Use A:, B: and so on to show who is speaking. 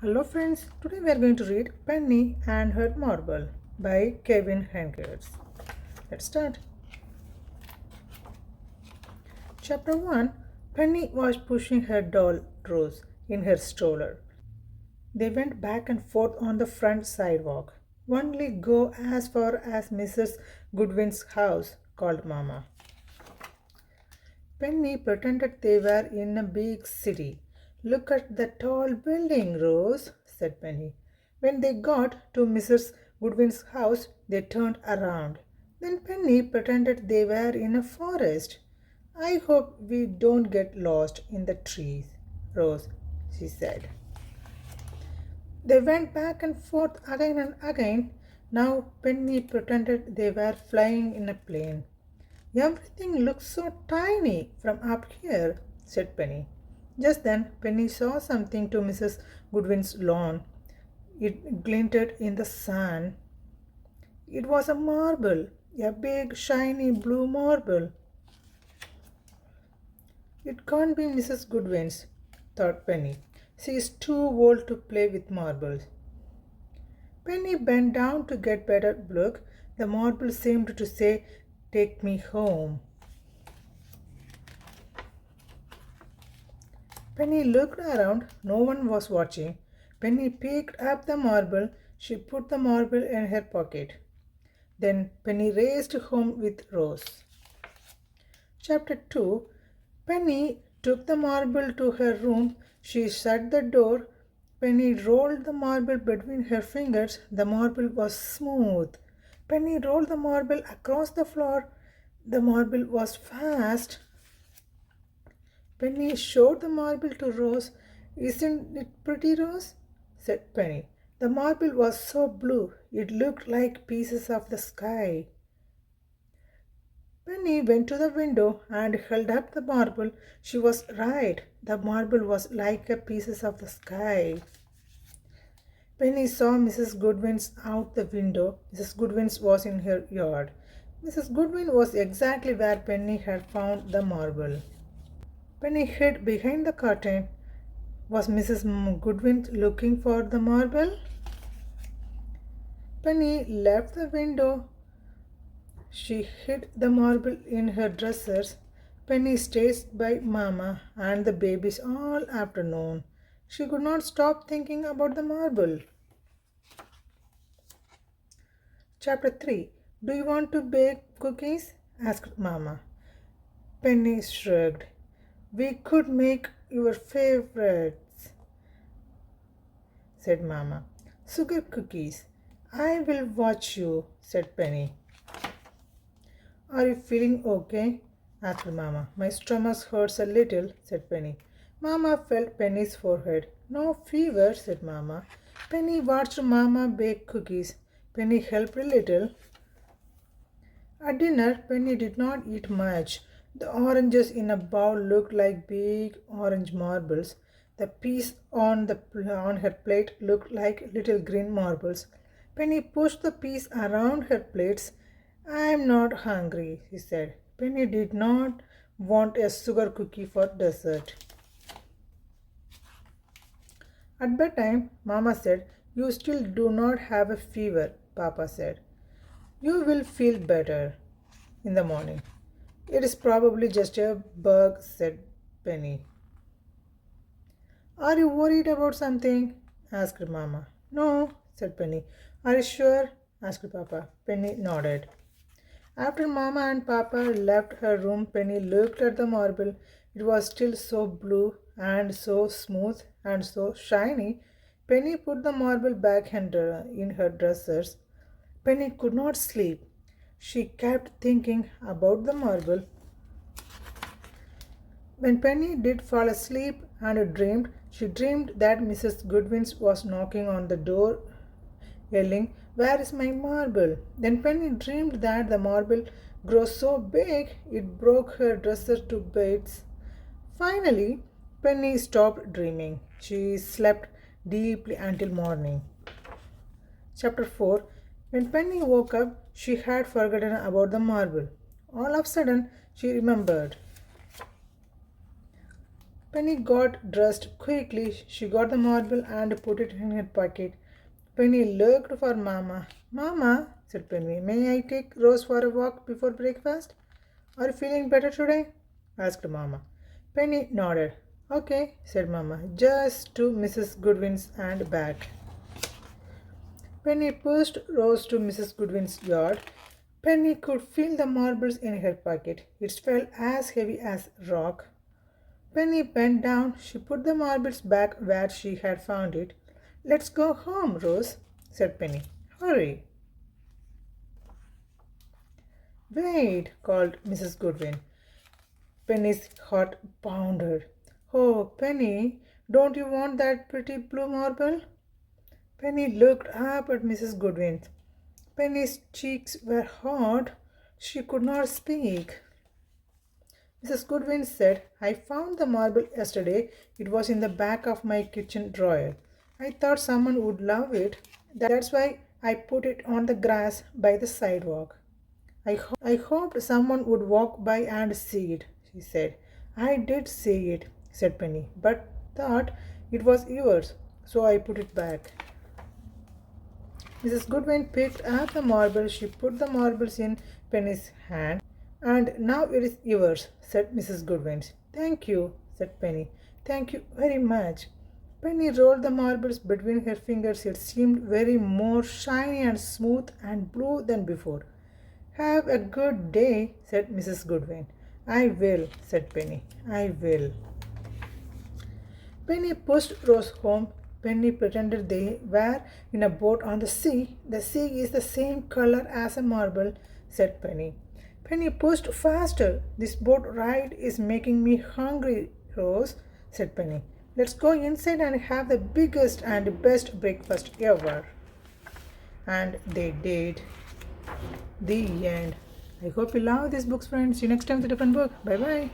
A: Hello friends, today we are going to read Penny and Her Marble by Kevin Henkes. Let's start. Chapter 1. Penny was pushing her doll Rose in her stroller. They went back and forth on the front sidewalk. Only go as far as Mrs. Goodwin's house, called Mamma. Penny pretended they were in a big city. Look at the tall building, Rose, said Penny. When they got to Mrs. Goodwin's house, they turned around. Then Penny pretended they were in a forest. I hope we don't get lost in the trees, Rose, she said. They went back and forth again and again. Now Penny pretended they were flying in a plane. Everything looks so tiny from up here, said Penny. Just then, Penny saw something to Mrs. Goodwin's lawn. It glinted in the sun. It was a marble, a big, shiny blue marble. It can't be Mrs. Goodwin's, thought Penny. She is too old to play with marbles. Penny bent down to get better look. The marble seemed to say, "Take me home." Penny looked around. No one was watching. Penny picked up the marble. She put the marble in her pocket. Then Penny raced home with Rose. Chapter 2. Penny took the marble to her room. She shut the door. Penny rolled the marble between her fingers. The marble was smooth. Penny rolled the marble across the floor. The marble was fast. Penny showed the marble to Rose. "Isn't it pretty, Rose?" said Penny. The marble was so blue, it looked like pieces of the sky. Penny went to the window and held up the marble. She was right. The marble was like a pieces of the sky. Penny saw Mrs. Goodwin's out the window. Mrs. Goodwin's was in her yard. Mrs. Goodwin was exactly where Penny had found the marble. Penny hid behind the curtain. Was Mrs. Goodwin looking for the marble? Penny left the window. She hid the marble in her dressers. Penny stayed by Mamma and the babies all afternoon. She could not stop thinking about the marble. Chapter 3. Do you want to bake cookies? Asked Mamma. Penny shrugged. We could make your favorites, said Mamma. Sugar cookies. I will watch you, said Penny. Are you feeling okay? Asked Mamma. My stomach hurts a little, said Penny. Mamma felt Penny's forehead. No fever, said Mamma. Penny watched Mamma bake cookies. Penny helped a little. At dinner, Penny did not eat much. The oranges in a bowl looked like big orange marbles. The peas on her plate looked like little green marbles. Penny pushed the peas around her plates. "I am not hungry," she said. Penny did not want a sugar cookie for dessert. At bedtime, Mamma said, "You still do not have a fever," Papa said. "You will feel better in the morning." "It is probably just a bug," said Penny. "Are you worried about something?" asked Mamma. "No," said Penny. "Are you sure?" asked Papa. Penny nodded. After Mamma and Papa left her room, Penny looked at the marble. It was still so blue and so smooth and so shiny. Penny put the marble back in her dressers. Penny could not sleep. She kept thinking about the marble. When Penny did fall asleep and dreamed, she dreamed that Mrs. Goodwin was knocking on the door, yelling, "Where is my marble?" Then Penny dreamed that the marble grew so big it broke her dresser to bits. Finally, Penny stopped dreaming. She slept deeply until morning. Chapter 4. When Penny woke up, she had forgotten about the marble. All of a sudden, she remembered. Penny got dressed quickly. She got the marble and put it in her pocket. Penny looked for Mama. Mama, said Penny, may I take Rose for a walk before breakfast? Are you feeling better today? Asked Mama. Penny nodded. Okay, said Mama, just to Mrs. Goodwin's and back. Penny pushed Rose to Mrs. Goodwin's yard. Penny could feel the marbles in her pocket. It felt as heavy as rock. Penny bent down. She put the marbles back where she had found it. Let's go home, Rose, said Penny. Hurry. Wait, called Mrs. Goodwin. Penny's heart pounded. Oh, Penny, don't you want that pretty blue marble? Penny looked up at Mrs. Goodwin. Penny's cheeks were hot. She could not speak. Mrs. Goodwin said, I found the marble yesterday. It was in the back of my kitchen drawer. I thought someone would love it. That's why I put it on the grass by the sidewalk. I hoped someone would walk by and see it, she said. I did see it, said Penny, but thought it was yours, so I put it back. Mrs. Goodwin picked up the marble. She put the marbles in Penny's hand. And now it is yours, said Mrs. Goodwin. Thank you, said Penny. Thank you very much. Penny rolled the marbles between her fingers. It seemed very more shiny and smooth and blue than before. Have a good day, said Mrs. Goodwin. I will, said Penny. I will. Penny pushed Rose home. Penny pretended they were in a boat on the sea. The sea is the same color as a marble, said Penny. Penny pushed faster. This boat ride is making me hungry, Rose, said Penny. Let's go inside and have the biggest and best breakfast ever. And they did. The end. I hope you love these books, friends. See you next time with a different book. Bye bye.